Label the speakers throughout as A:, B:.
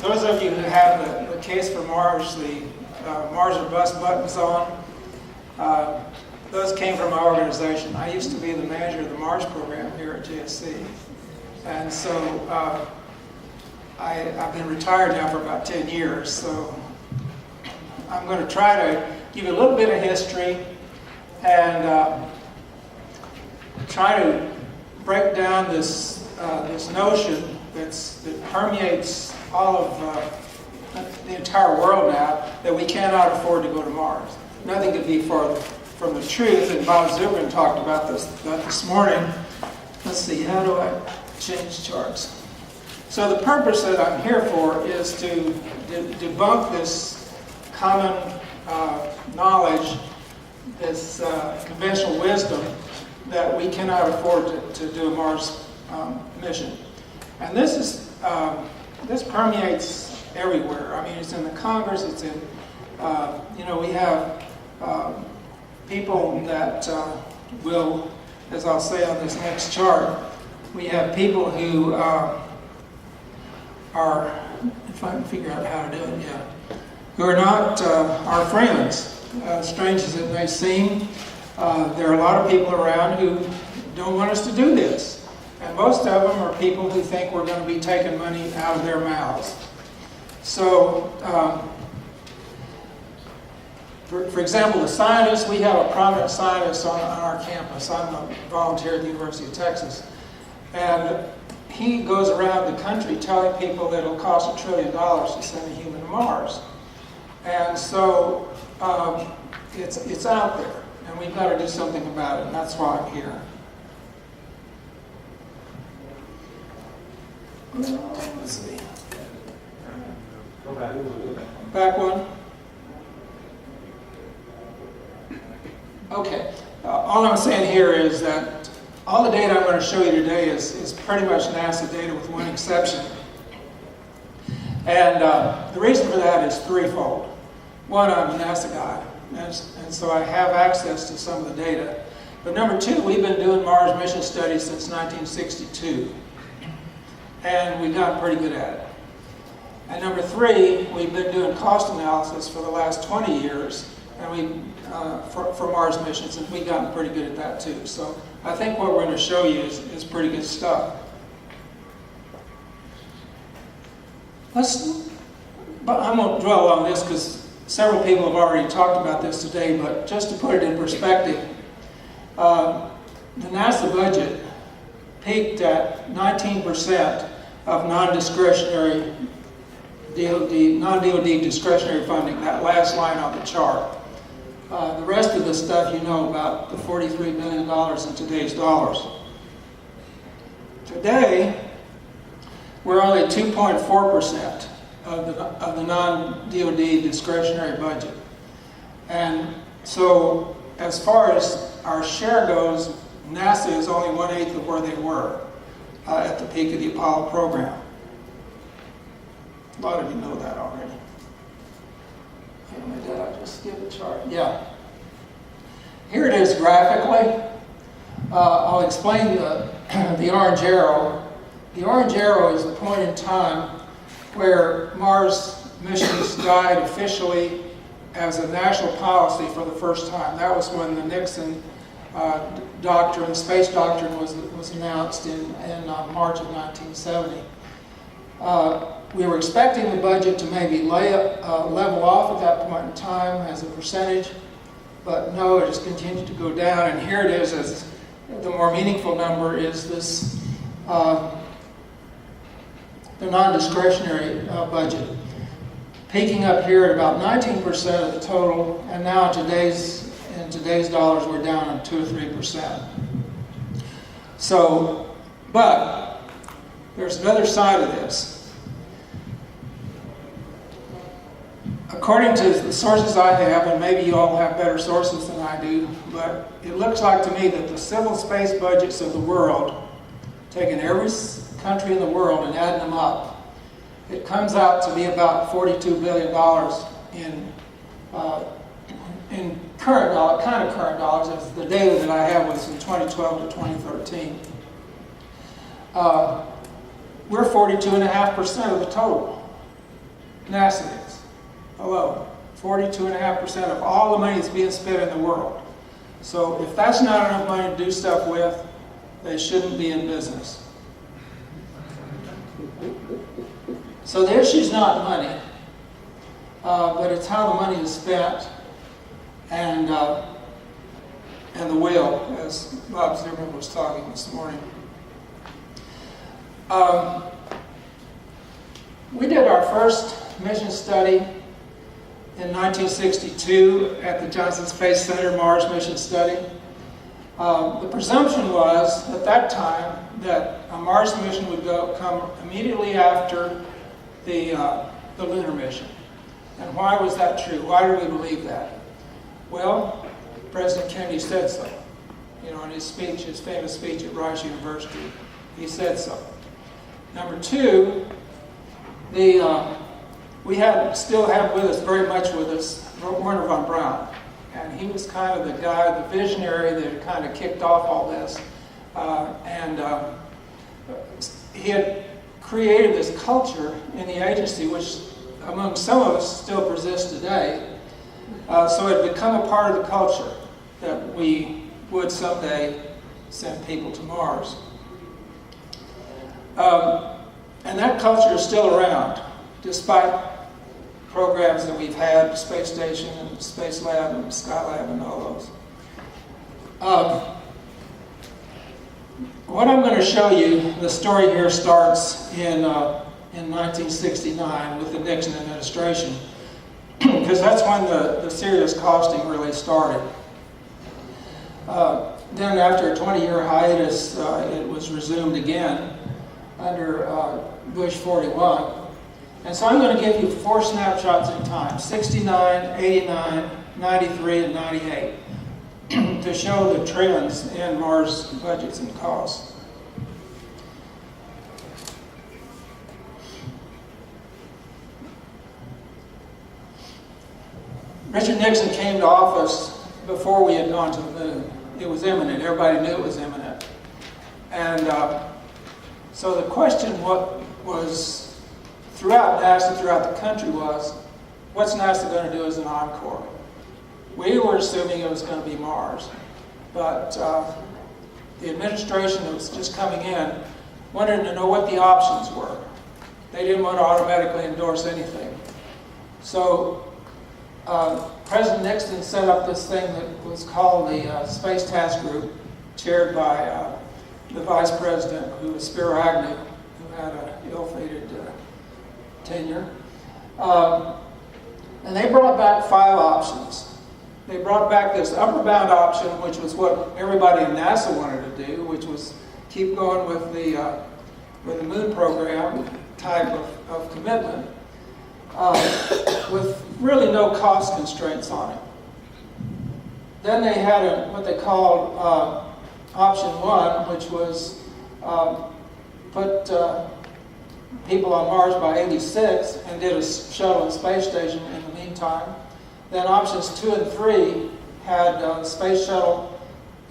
A: Those of you who have the Case for Mars, the Mars or Bust buttons on, those came from my organization. I used to be the manager of the Mars program here at JSC. And so I've been retired now for about 10 years. So I'm going to try to give you a little bit of history and try to break down this notion that permeates all of the entire world now, that we cannot afford to go to Mars. Nothing could be farther from the truth, and Bob Zubrin talked about this morning. Let's see, how do I change charts? So the purpose that I'm here for is to debunk this common knowledge, this conventional wisdom that we cannot afford to do a Mars mission. And this permeates everywhere. I mean, it's in the Congress, it's in, we have people that will, as I'll say on this next chart, we have people who are, if I can figure out how to do it, who are not our friends, strange as it may seem. There are a lot of people around who don't want us to do this. And most of them are people who think we're going to be taking money out of their mouths. So, for example, the scientists, we have a prominent scientist on our campus. I'm a volunteer at the University of Texas. And he goes around the country telling people that it'll cost $1 trillion to send a human to Mars. And so it's out there, and we've got to do something about it, and that's why I'm here. Let's see.
B: Go back.
A: Back one. Okay. All I'm saying here is that all the data I'm going to show you today is pretty much NASA data with one exception. And the reason for that is threefold. One, I'm a NASA guy, and so I have access to some of the data. But number two, we've been doing Mars mission studies since 1962. And we've gotten pretty good at it. And number three, we've been doing cost analysis for the last 20 years, and for Mars missions, and we've gotten pretty good at that too. So I think what we're going to show you is pretty good stuff. But I won't dwell on this because several people have already talked about this today, but just to put it in perspective, the NASA budget peaked at 19% of non-discretionary non-DoD discretionary funding, that last line on the chart. The rest of the stuff you know about, the $43 billion in today's dollars. Today, we're only 2.4% of the non-DoD discretionary budget. And so, as far as our share goes, NASA is only 1/8 of where they were at the peak of the Apollo program. A lot of you know that already. Okay, did I just skip a chart? Yeah. Here it is graphically. I'll explain the orange arrow. The orange arrow is the point in time where Mars missions died officially as a national policy for the first time. That was when the Nixon doctrine, space doctrine, was announced in March of 1970. We were expecting the budget to maybe level off at that point in time as a percentage, but no, it has continued to go down. And here it is, as the more meaningful number is this, the non-discretionary budget, peaking up here at about 19% of the total, and now in today's dollars we're down on 2 or 3%. So, but there's another side of this. According to the sources I have, and maybe you all have better sources than I do, but it looks like to me that the civil space budgets of the world, taking every country in the world and adding them up, it comes out to be about $42 billion in current dollars, kind of current dollars. As the data that I have was from 2012 to 2013. We're 42.5% of the total. NASA is. Hello. 42.5% of all the money that's being spent in the world. So if that's not enough money to do stuff with, they shouldn't be in business. So the issue's not money, but it's how the money is spent and the will, as Bob Zimmerman was talking this morning. We did our first mission study in 1962 at the Johnson Space Center Mars mission study. The presumption was at that time that a Mars mission would come immediately after the lunar mission. And why was that true? Why do we believe that? Well, President Kennedy said so. You know, in his speech, his famous speech at Rice University, he said so. Number two, we still have with us, very much with us, Werner von Braun. And he was kind of the guy, the visionary that kind of kicked off all this. He had created this culture in the agency, which among some of us still persists today. So it had become a part of the culture that we would someday send people to Mars. And that culture is still around, despite programs that we've had, the Space Station and the Space Lab and the Skylab and all those. What I'm going to show you, the story here starts in 1969 with the Nixon administration, because that's when the serious costing really started. Then after a 20-year hiatus, it was resumed again under Bush 41. And so I'm going to give you 4 snapshots in time, 69, 89, 93, and 98, to show the trends in Mars budgets and costs. Richard Nixon came to office before we had gone to the moon. It was imminent. Everybody knew it was imminent. And so the question was throughout NASA, throughout the country was, what's NASA going to do as an encore? We were assuming it was going to be Mars. But the administration that was just coming in wanted to know what the options were. They didn't want to automatically endorse anything. So President Nixon set up this thing that was called the Space Task Group, chaired by the Vice President, who was Spiro Agnew, who had an ill-fated tenure. And they brought back 5 options. They brought back this upper bound option, which was what everybody in NASA wanted to do, which was keep going with the moon program type of commitment, with really no cost constraints on it. Then they had what they called option 1, which was put people on Mars by 86 and did a shuttle and space station in the meantime. Then options 2 and 3 had the space shuttle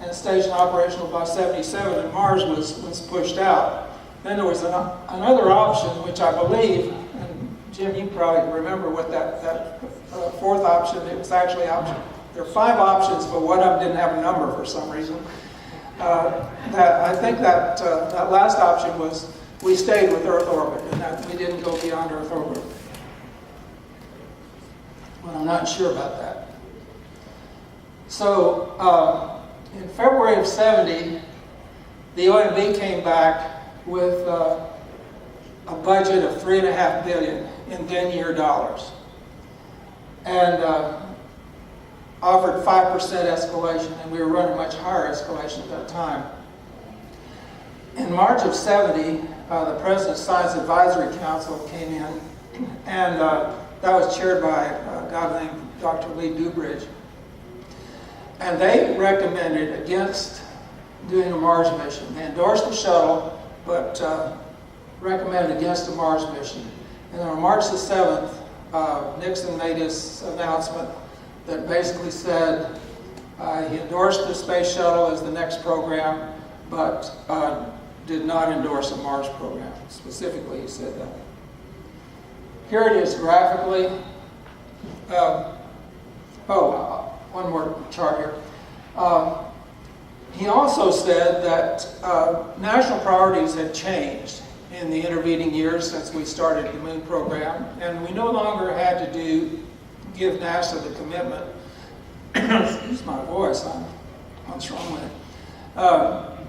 A: and station operational by 77, and Mars was pushed out. Then there was another option, which I believe, and Jim, you probably remember what that 4th option, it was actually option. There are 5 options, but one of them didn't have a number for some reason. I think that last option was we stayed with Earth orbit, and that we didn't go beyond Earth orbit. Well, I'm not sure about that. So in February of 70, the OMB came back with a budget of $3.5 billion in then-year dollars, and offered 5% escalation, and we were running much higher escalation at that time. In March of 70, the President's Science Advisory Council came in, and that was chaired by a guy named Dr. Lee Dubridge. And they recommended against doing a Mars mission. They endorsed the shuttle, but recommended against a Mars mission. And then on March the 7th, Nixon made his announcement that basically said he endorsed the space shuttle as the next program, but did not endorse a Mars program. Specifically, he said that. Here it is graphically. One more chart here. He also said that national priorities had changed in the intervening years since we started the moon program, and we no longer had to give NASA the commitment. Excuse my voice, what's wrong with it?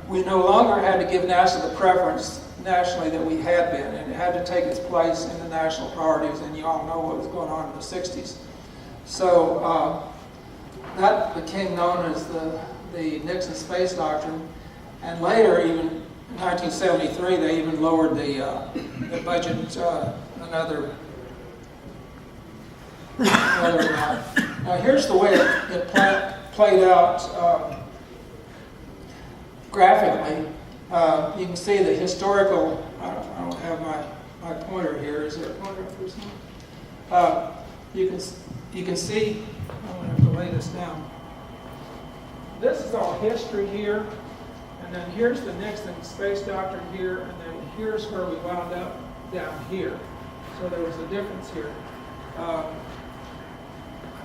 A: We no longer had to give NASA the preference nationally that we had been, and it had to take its place in the national priorities, and you all know what was going on in the 60s. So that became known as the Nixon Space Doctrine, and later, even in 1973, they even lowered the budget another amount. Now here's the way it played out graphically. You can see the historical, I don't have my pointer here. Is there a pointer up here somewhere? You can see, I'm going to have to lay this down. This is all history here, and then here's the Nixon Space Doctrine here, and then here's where we wound up down here. So there was a difference here, a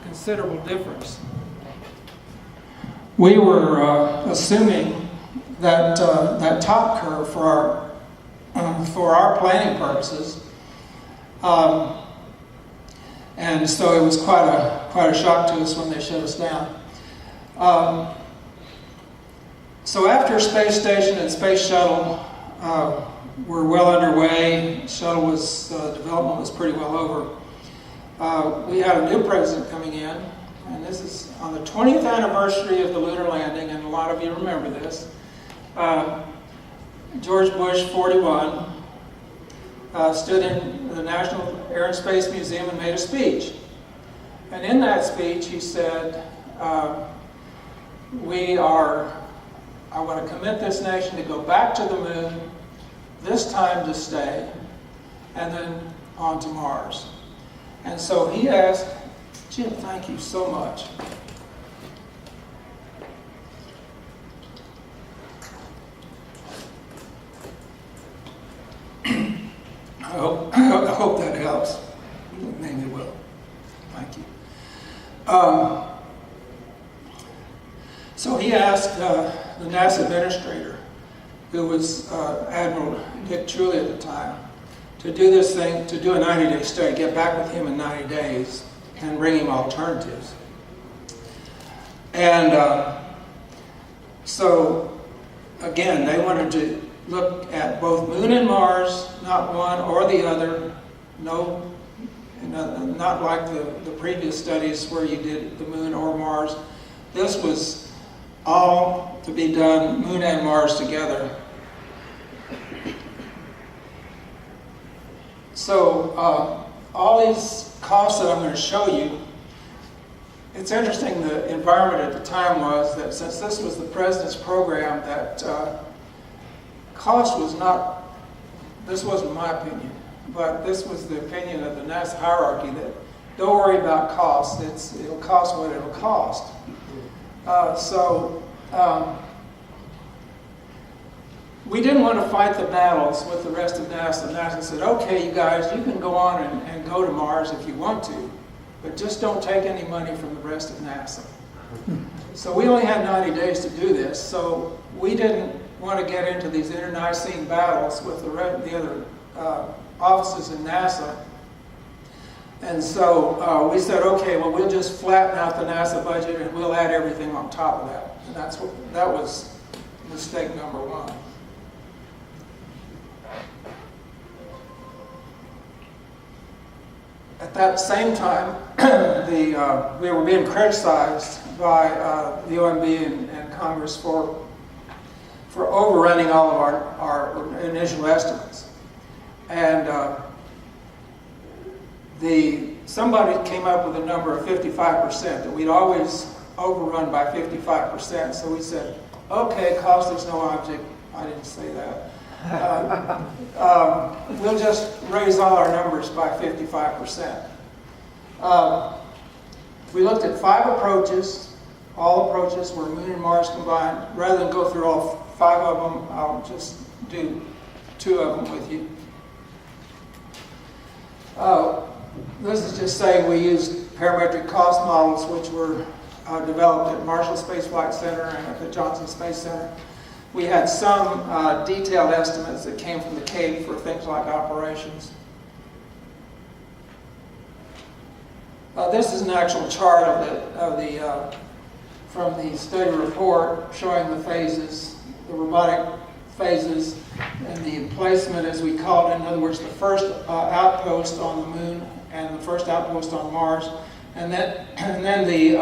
A: considerable difference. We were assuming that that top curve for our planning purposes, and so it was quite a shock to us when they shut us down. So after Space Station and Space Shuttle were well underway, shuttle development was pretty well over. We had a new president coming in, and this is on the 20th anniversary of the lunar landing, and a lot of you remember this. George Bush, 41, stood in the National Air and Space Museum and made a speech. And in that speech, he said, I want to commit this nation to go back to the moon, this time to stay, and then on to Mars. And so he asked, Jim, thank you so much. I hope that helps. Maybe it will. Thank you. So he asked the NASA administrator, who was Admiral Dick Truly at the time, to do this thing, to do a 90-day study, get back with him in 90 days and bring him alternatives. And so, again, they wanted to look at both Moon and Mars, not one or the other, not like the previous studies where you did the Moon or Mars. This was all to be done, Moon and Mars together. So all these costs that I'm going to show you, it's interesting the environment at the time was that since this was the President's program, that cost was not, this wasn't my opinion, but this was the opinion of the NASA hierarchy that don't worry about cost, it'll cost what it'll cost. We didn't want to fight the battles with the rest of NASA. NASA said, okay, you guys, you can go on and go to Mars if you want to, but just don't take any money from the rest of NASA. So we only had 90 days to do this, so we didn't want to get into these internecine battles with the other offices in NASA. And so we said, okay, well, we'll just flatten out the NASA budget and we'll add everything on top of that. And that was mistake number one. At that same time, we were being criticized by the OMB and Congress for overrunning all of our initial estimates. And somebody came up with a number of 55%, that we'd always overrun by 55%. So we said, okay, cost is no object. I didn't say that. We'll just raise all our numbers by 55%. We looked at 5 approaches. All approaches were Moon and Mars combined. Rather than go through all 5 of them, I'll just do 2 of them with you. This is just saying we used parametric cost models which were developed at Marshall Space Flight Center and at the Johnson Space Center. We had some detailed estimates that came from the Cape for things like operations. This is an actual chart from the study report showing the phases, the robotic phases, and the emplacement, as we call it. In other words, the first outpost on the Moon and the first outpost on Mars, and then the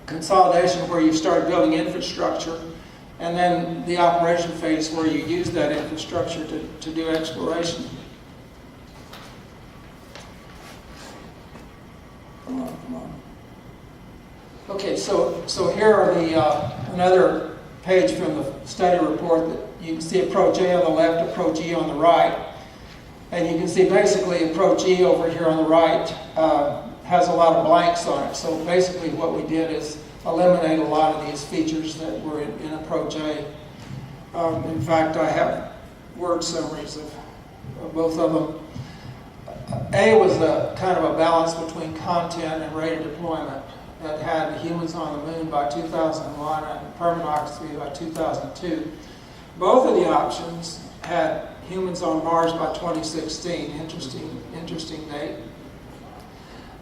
A: consolidation where you start building infrastructure, and then the operation phase where you use that infrastructure to do exploration. Come on. Okay, so here are another page from the study report that you can see approach A on the left, approach E on the right. And you can see basically approach E over here on the right has a lot of blanks on it. So basically what we did is eliminate a lot of these features that were in approach A. In fact, I have word summaries of both of them. A was a kind of a balance between content and rate of deployment that had humans on the Moon by 2001 and permanent occupancy by 2002. Both of the options had humans on Mars by 2016, interesting date,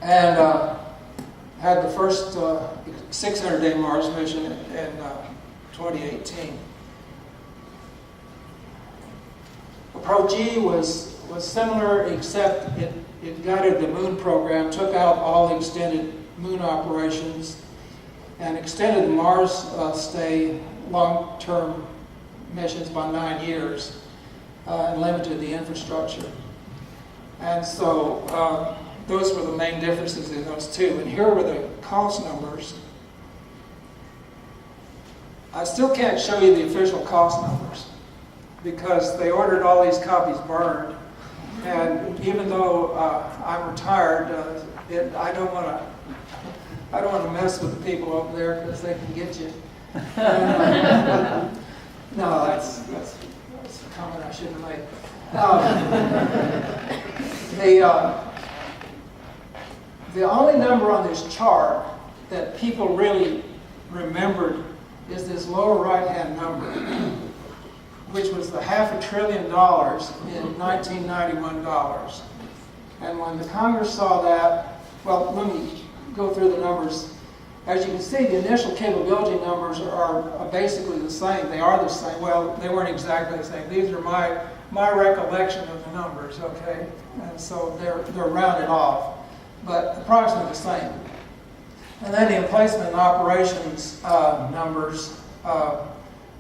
A: and had the first 600-day Mars mission in 2018. Approach E was similar, except it gutted the Moon program, took out all the extended Moon operations, and extended the Mars stay long-term missions by 9 years, and limited the infrastructure. And so those were the main differences in those two. And here were the cost numbers. I still can't show you the official cost numbers because they ordered all these copies burned. And even though I'm retired, I don't want to mess with the people over there because they can get you. No, that's a comment I shouldn't have made. The only number on this chart that people really remembered is this lower right-hand number, which was the $500 billion in 1991 dollars. And when the Congress saw that, well, let me go through the numbers. As you can see, the initial capability numbers are basically the same. They are the same. Well, they weren't exactly the same. These are my recollection of the numbers, okay? And so they're rounded off, but approximately the same. And then the emplacement and operations numbers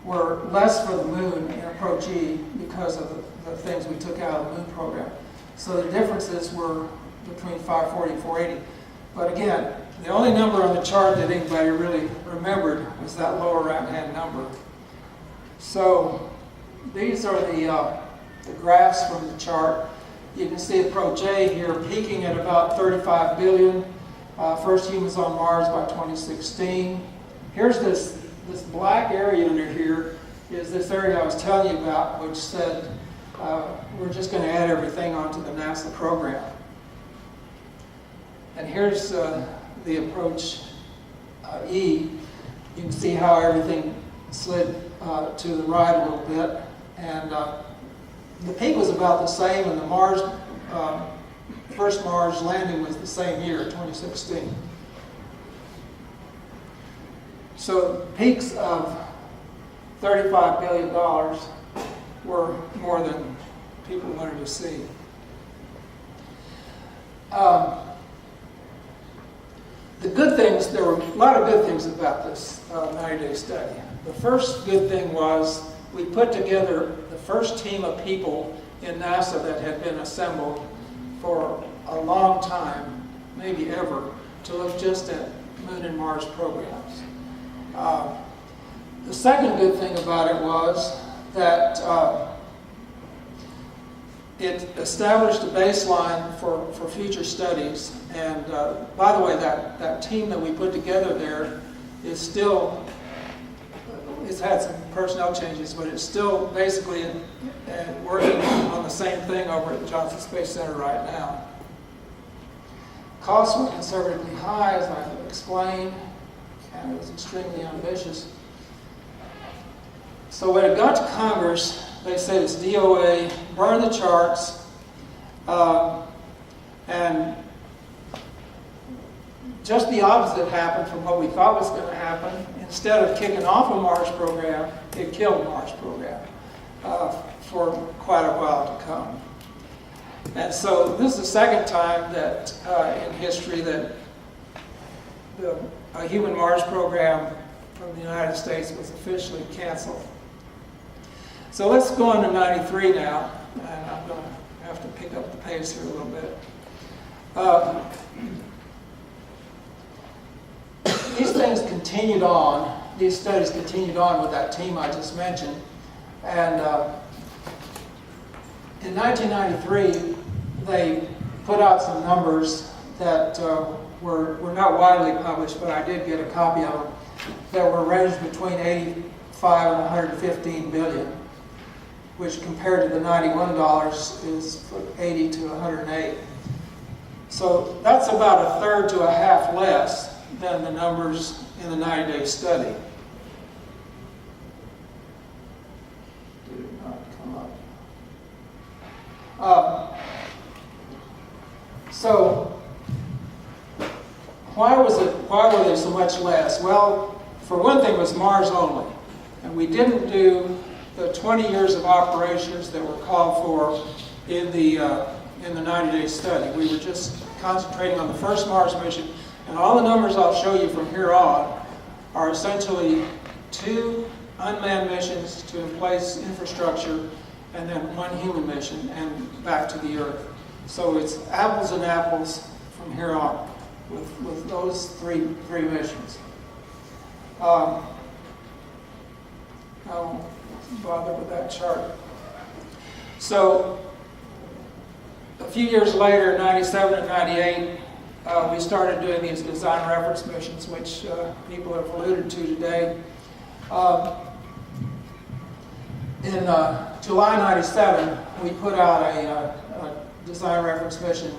A: were less for the Moon in approach E because of the things we took out of the Moon program. So the differences were between 540 and 480. But again, the only number on the chart that anybody really remembered was that lower right-hand number. So these are the graphs from the chart. You can see approach A here peaking at about 35 billion. First humans on Mars by 2016. Here's this black area under here is this area I was telling you about, which said we're just going to add everything onto the NASA program. And here's the approach E. You can see how everything slid to the right a little bit. And the peak was about the same, and the first Mars landing was the same year, 2016. So peaks of $35 billion were more than people wanted to see. The good things, there were a lot of good things about this 90-day study. The first good thing was we put together the first team of people in NASA that had been assembled for a long time, maybe ever, to look just at Moon and Mars programs. The second good thing about it was that it established a baseline for future studies. And by the way, that team that we put together there is still it's had some personnel changes, but it's still basically working on the same thing over at Johnson Space Center right now. Costs were conservatively high, as I explained, and it was extremely ambitious. So when it got to Congress, they said it's DOA, burn the charts, and just the opposite happened from what we thought was going to happen. Instead of kicking off a Mars program, it killed the Mars program for quite a while to come. And so this is the second time that in history that a human Mars program from the United States was officially canceled. So let's go on to 93 now, and I'm going to have to pick up the pace here a little bit. These things continued on, these studies continued on with that team I just mentioned, and in 1993 they put out some numbers that were not widely published, but I did get a copy of them, that were ranged between 85 and 115 billion, which compared to the $91 is 80 to 108. So that's about a third to a half less than the numbers in the 90-day study. Did it not come up? So why were they so much less? Well, for one thing, it was Mars only, and we didn't do the 20 years of operations that were called for in the 90-day study. We were just concentrating on the first Mars mission, and all the numbers I'll show you from here on are essentially 2 unmanned missions to in place infrastructure, and then 1 human mission and back to the Earth. So it's apples and apples from here on with those three missions. I won't bother with that chart. So a few years later, 97 and 98, we started doing these design reference missions, which people have alluded to today. In July 97, we put out a design reference mission,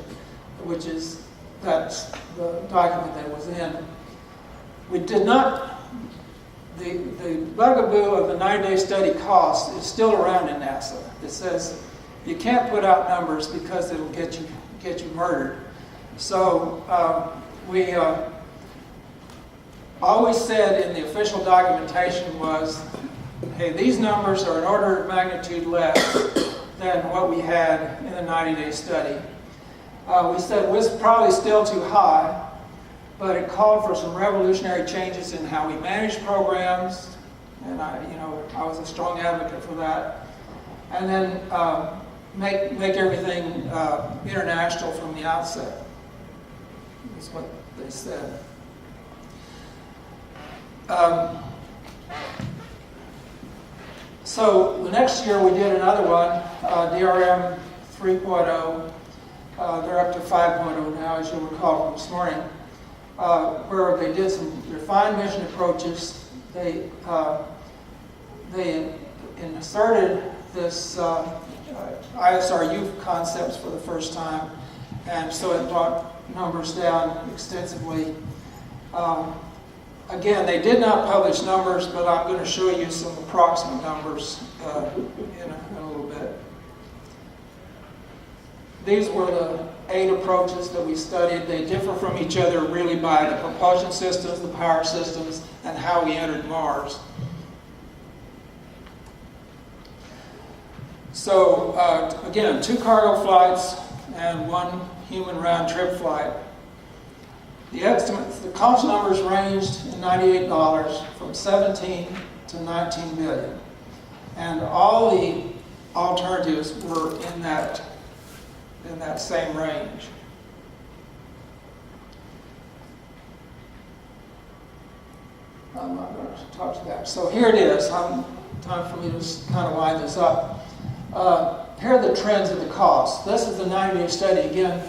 A: which is that's the document that was in. We did not. The bugaboo of the 90-day study cost is still around in NASA. It says you can't put out numbers because it'll get you murdered. So we always said in the official documentation was, hey, these numbers are an order of magnitude less than what we had in the 90-day study. We said it was probably still too high, but it called for some revolutionary changes in how we manage programs, and I was a strong advocate for that. And then make everything international from the outset. That's what they said. So the next year we did another one, DRM 3.0. They're up to 5.0 now, as you'll recall from this morning, where they did some refined mission approaches. They inserted this ISRU concepts for the first time, and so it brought numbers down extensively. Again, they did not publish numbers, but I'm going to show you some approximate numbers in a little bit. These were the 8 approaches that we studied. They differ from each other really by the propulsion systems, the power systems, and how we entered Mars. So again, 2 cargo flights and 1 human round-trip flight. The estimates, the cost numbers ranged in $98 from 17 to 19 billion. And all the alternatives were in that same range. I'm not going to talk to that. So here it is. Time for me to kind of wind this up. Here are the trends of the cost. This is the 90-day study. Again,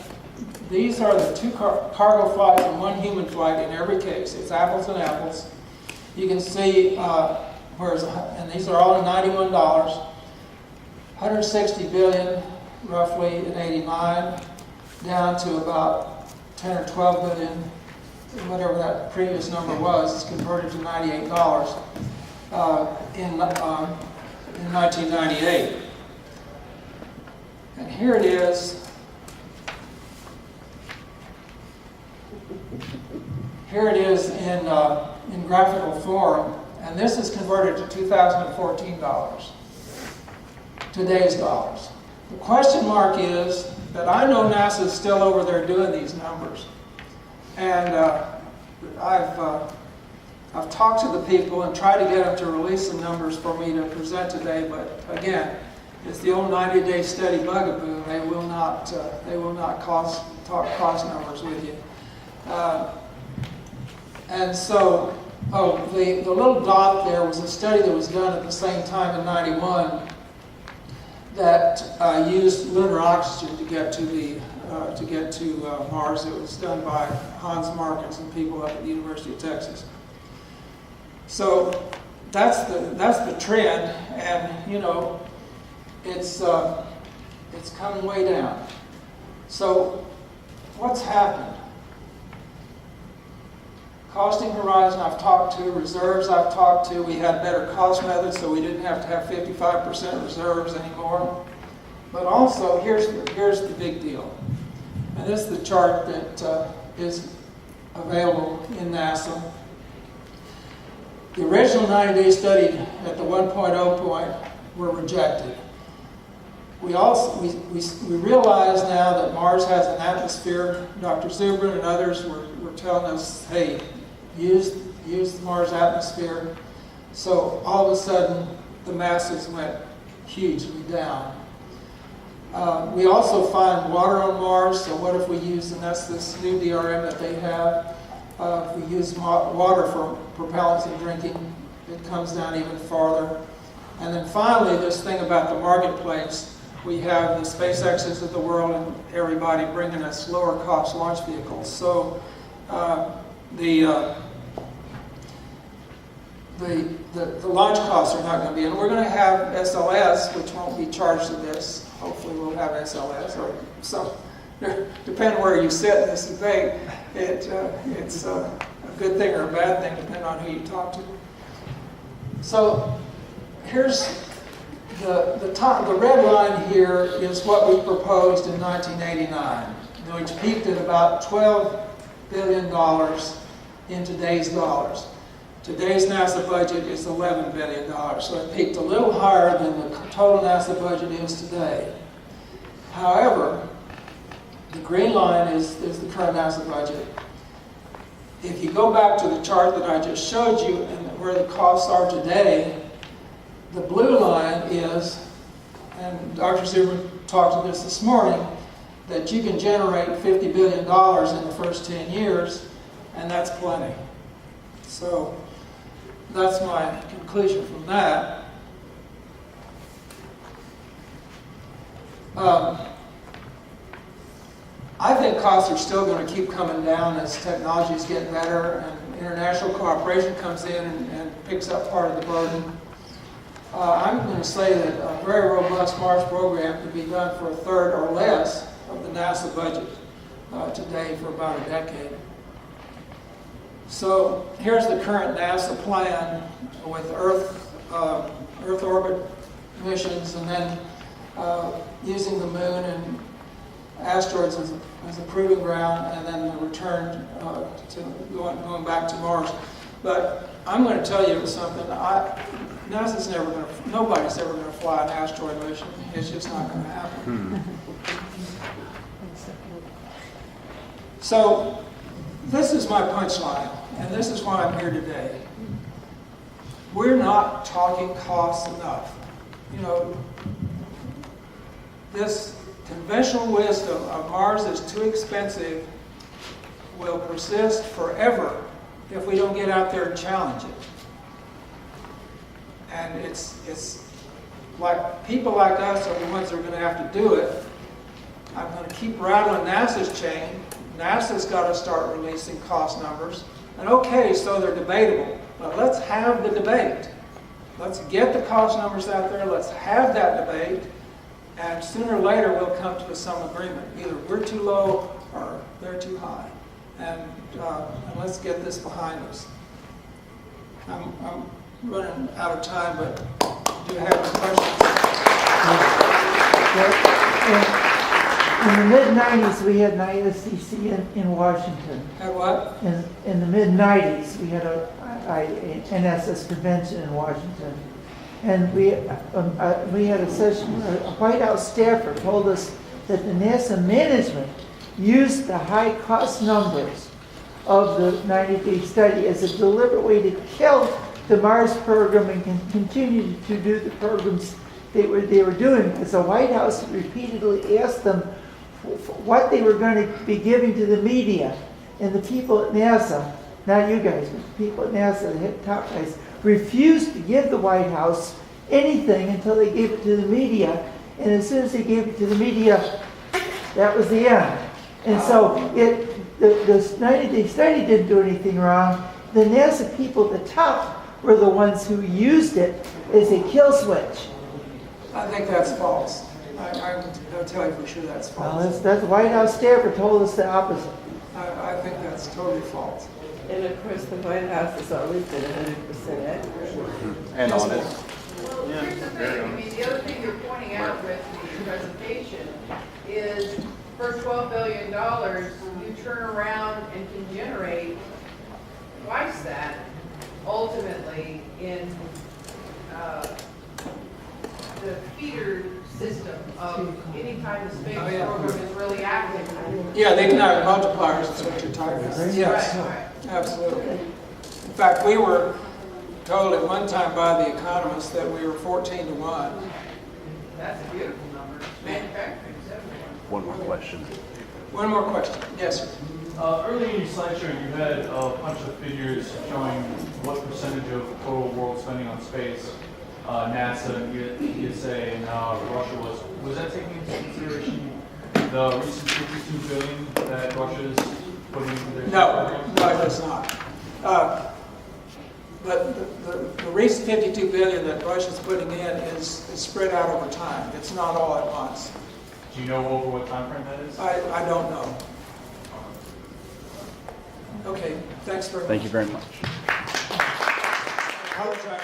A: these are the 2 cargo flights and 1 human flight in every case. It's apples and apples. You can see whereas, and these are all in $91, 160 billion roughly in 89, down to about 10 or 12 billion, whatever that previous number was, is converted to $98 in 1998. And here it is. Here it is in graphical form, and this is converted to 2014 dollars, today's dollars. The question mark is that I know NASA is still over there doing these numbers, and I've talked to the people and tried to get them to release some numbers for me to present today, but again, it's the old 90-day steady bugaboo. They will not talk cost numbers with you. And so, the little dot there was a study that was done at the same time in '91 that used lunar oxygen to get to Mars. It was done by Hans Markens and people up at the University of Texas. So that's the trend, and you know, it's coming way down. So what's happened? Costing horizon I've talked to, reserves I've talked to. We had better cost methods, so we didn't have to have 55% reserves anymore. But also, here's the big deal. And this is the chart that is available in NASA. The original 90-day study at the 1.0 point were rejected. We realize now that Mars has an atmosphere. Dr. Zubrin and others were telling us, hey, use the Mars atmosphere. So all of a sudden, the masses went hugely down. We also find water on Mars, so what if we use, and that's this new DRM that they have, if we use water for propellants and drinking, it comes down even farther. And then finally, this thing about the marketplace, we have the SpaceX's of the world and everybody bringing us lower cost launch vehicles. So the launch costs are not going to be, and we're going to have SLS, which won't be charged to this. Hopefully we'll have SLS, or some, depending where you sit in this debate, it's a good thing or a bad thing, depending on who you talk to. So here's the red line here is what we proposed in 1989, which peaked at about $12 billion in today's dollars. Today's NASA budget is $11 billion, so it peaked a little higher than the total NASA budget is today. However, the green line is the current NASA budget. If you go back to the chart that I just showed you and where the costs are today, the blue line is, and Dr. Zubrin talked to this morning, that you can generate $50 billion in the first 10 years, and that's plenty. So that's my conclusion from that. I think costs are still going to keep coming down as technologies get better and international cooperation comes in and picks up part of the burden. I'm going to say that a very robust Mars program could be done for a third or less of the NASA budget today for about a decade. So here's the current NASA plan with Earth orbit missions, and then using the moon and asteroids as a proving ground, and then the return to going back to Mars. But I'm going to tell you something. NASA's nobody's ever going to fly an asteroid mission. It's just not going to happen. So this is my punchline, and this is why I'm here today. We're not talking costs enough. You know, this conventional wisdom of Mars is too expensive will persist forever if we don't get out there and challenge it. And it's like people like us are the ones that are going to have to do it. I'm going to keep rattling NASA's chain. NASA's got to start releasing cost numbers. And okay, so they're debatable, but let's have the debate. let's get the cost numbers out there, let's have that debate, and sooner or later we'll come to some agreement. Either we're too low or they're too high. And let's get this behind us. I'm running out of time, but do you have any questions?
C: In the mid-90s, we had an ISDC in Washington.
A: Have what?
C: In the mid-90s, we had an NSS convention in Washington. And we had a session where a White House staffer told us that the NASA management used the high cost numbers of the 90-day study as a deliberate way to kill the Mars program and continue to do the programs they were doing, because the White House repeatedly asked them what they were going to be giving to the media. And the people at NASA, not you guys, but the people at NASA, the top guys, refused to give the White House anything until they gave it to the media. And as soon as they gave it to the media, that was the end. And so the 90-day study didn't do anything wrong. The NASA people at the top were the ones who used it as a kill switch.
A: I think that's false. I'll tell you for sure that's false.
C: Well, that's the White House staffer told us the opposite.
A: I think that's totally false.
D: And of course, the White House has always been 100% accurate.
E: And
A: Yes,
E: honest.
F: Well, here's the thing, I mean, the other thing you're pointing out with the presentation is for $12 billion, you turn around and can generate twice that ultimately in the feeder system of any time the space program is really active.
A: Yeah, the economic multipliers is what you're talking about. Yes,
F: Right, right.
A: absolutely. In fact, we were told at one time by the economists that we were 14 to 1.
F: That's a beautiful number. Manufacturing, 71.
E: One more question.
A: One more question. Yes, sir.
B: Earlier in your slideshow, you had a bunch of figures showing what percentage of total world spending on space NASA, ESA, and Russia was. Was that taking into consideration the recent $52 billion that Russia is putting into their
A: No,
B: program?
A: no, it does not. But the recent $52 billion that Russia's putting in is spread out over time. It's not all at once.
B: Do you know over what time frame that is?
A: I don't know. Okay, thanks very much.
E: Thank you very much.
A: Apologize.